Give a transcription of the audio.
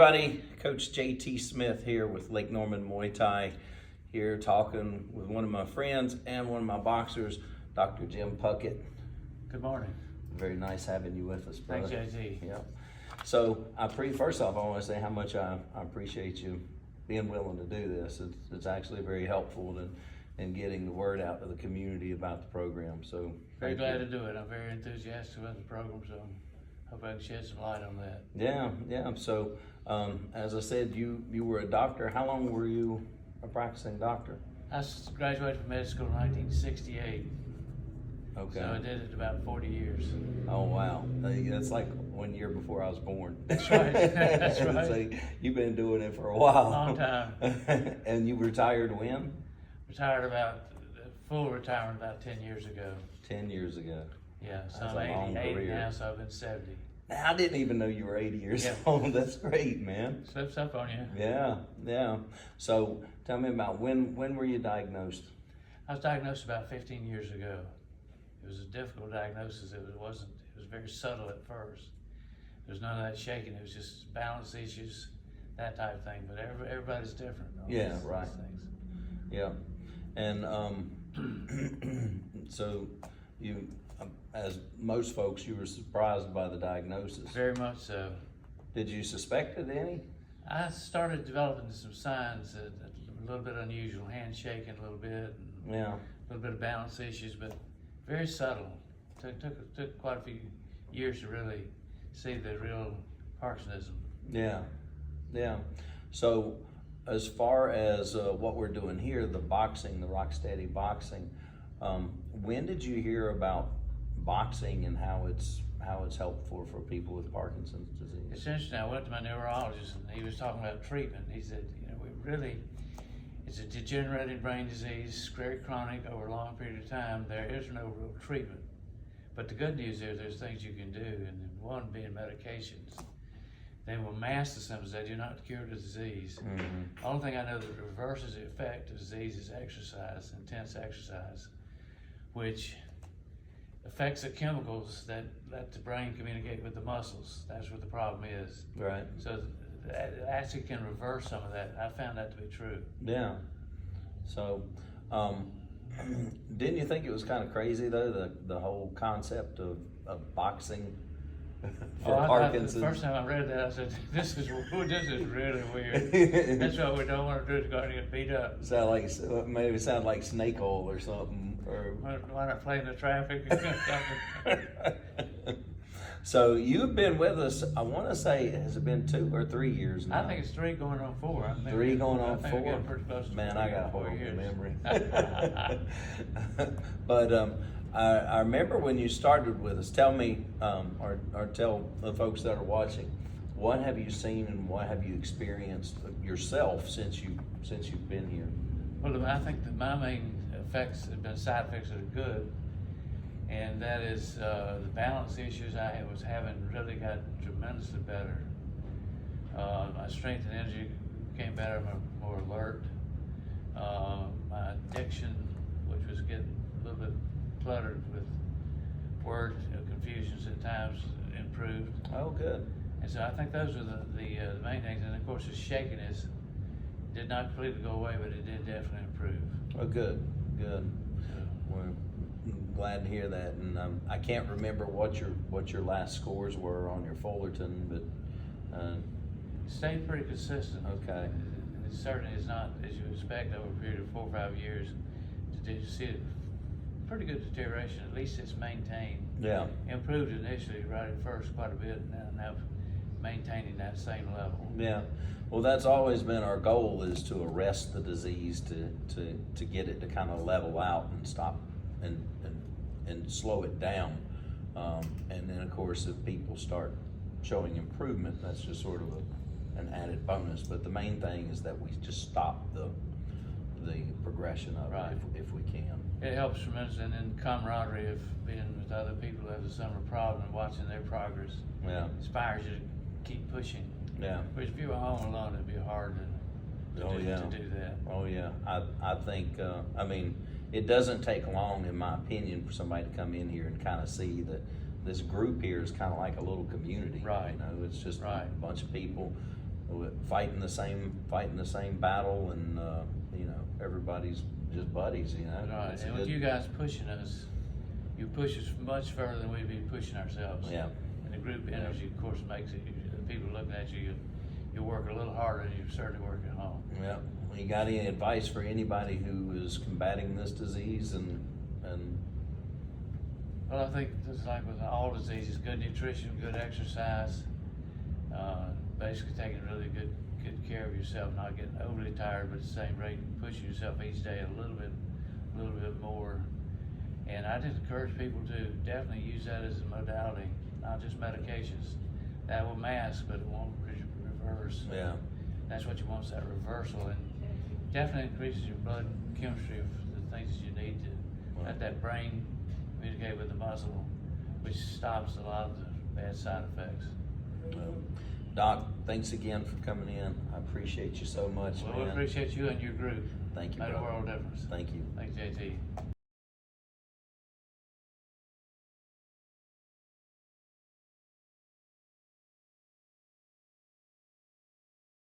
everybody, Coach JT Smith here with Lake Norman Muay Thai, here talking with one of my friends and one of my boxers, Dr. Jim Puckett. Good morning. Very nice having you with us, brother. Thanks, JT. Yeah. So first off, I want to say how much I appreciate you being willing to do this. It's actually very helpful in getting the word out to the community about the program. So Very glad to do it. I'm very enthusiastic about the program, so hope I can shed some light on that. Yeah. So as I said, you were a doctor. How long were you a practicing doctor? I graduated from med school in 1968. Okay. So I did it about 40 years. Oh wow, that's like 1 year before I was born. That's right. That's right. So you've been doing it for a while. Long time. And you retired when? Full retirement about 10 years ago. 10 years ago. Yeah, so That's I'm a long 80 career. now, so I've been 70. I didn't even know you were 80 years old. That's great, man. Slips up on you. Yeah. So tell me about when were you diagnosed? I was diagnosed about 15 years ago. It was a difficult diagnosis. It was very subtle at first. There was none of that shaking. It was just balance issues, that type of thing. But everybody's different. Yeah, these right. Things. Yeah, and so you, as most folks, you were surprised by the diagnosis. Very much so. Did you suspect it any? I started developing some signs that a little bit unusual, hand shaking a little bit, and Yeah. a little bit of balance issues, but very subtle. Took quite a few years to really see the real Parkinsonism. Yeah. So as far as what we're doing here, the boxing, the Rocksteady boxing, when did you hear about boxing and how it's helpful for people with Parkinson's disease? It's interesting. I went to my neurologist and he was talking about treatment. He said, it's a degenerative brain disease, very chronic over a long period of time. There is no real treatment. But the good news is there's things you can do, and one being medications. They will mask the symptoms. They do not cure the disease. Mm-hmm. The only thing I know that reverses the effect of disease is exercise, intense exercise, which affects the chemicals that let the brain communicate with the muscles. That's what the problem is. Right. So that actually can reverse some of that. I found that to be true. Yeah. So, didn't you think it was kind of crazy though, the whole concept of boxing for Parkinson's? The first time I read that, I said, this is really weird. That's what we don't want to do, is go out and get beat up. Maybe sound like snake oil or something. Or Why not play in the traffic? So you've been with us, I want to say, has it been 2 or 3 years now? I think it's 3 going on 4. 3 going on 4? We're getting pretty close to Man, I got a 4 horrible years. memory. But I remember when you started with us. Tell me, or tell the folks that are watching, what have you seen and what have you experienced yourself since you've been here? Well, I think that my main effects have been side effects that are good, and that is the balance issues I was having really got tremendously better. My strength and energy became better, I'm more alert. My addiction, which was getting a little bit cluttered with word confusions at times, improved. Oh, good. And so I think those are the main things. And of course, the shakiness did not completely go away, but it did definitely improve. Oh, good. We're glad to hear that. And I can't remember what your last scores were on your Fullerton, but Stayed pretty consistent. okay. It certainly is not, as you expect, over a period of 4 or 5 years, to see it pretty good deterioration. At least it's maintained. Yeah. Improved initially right at first quite a bit, and now maintaining that same level. Yeah. Well, that's always been our goal, is to arrest the disease, to get it to kind of level out and stop and slow it down. And then of course, if people start showing improvement, that's just sort of an added bonus. But the main thing is that we just stop the progression of Right. it if we can. It helps tremendously, and then camaraderie of being with other people who have the similar problem and watching their progress Yeah. inspires you to keep pushing. Yeah. Which if you were home alone, it'd be hard to do that. Oh yeah. I think I mean, it doesn't take long, in my opinion, for somebody to come in here and kind of see that this group here is kind of like a little community. Right. You know, it's just Right. a bunch of people fighting the same battle, and you know, everybody's just buddies, you know. Right, It's a and with good- you guys pushing us, you push us much further than we'd be pushing ourselves. Yeah. And the group energy, of course, makes it, the people looking at you, you work a little harder than you certainly work at home. Yeah. You got any advice for anybody who is combating this disease and Well, I think just like with all diseases, good nutrition, good exercise, basically taking really good care of yourself, not getting overly tired, but at the same rate, pushing yourself each day a little bit more. And I just encourage people to definitely use that as a modality, not just medications. That will mask, but it won't reverse. yeah. That's what you want, is that reversal, and definitely increases your blood chemistry of the things that you need to let that brain communicate with the muscle, which stops a lot of the bad side effects. Doc, thanks again for coming in. I appreciate you so much, Well, man. we appreciate you and your group. Thank you, Made a brother. world of difference. Thank you. Thanks, JT.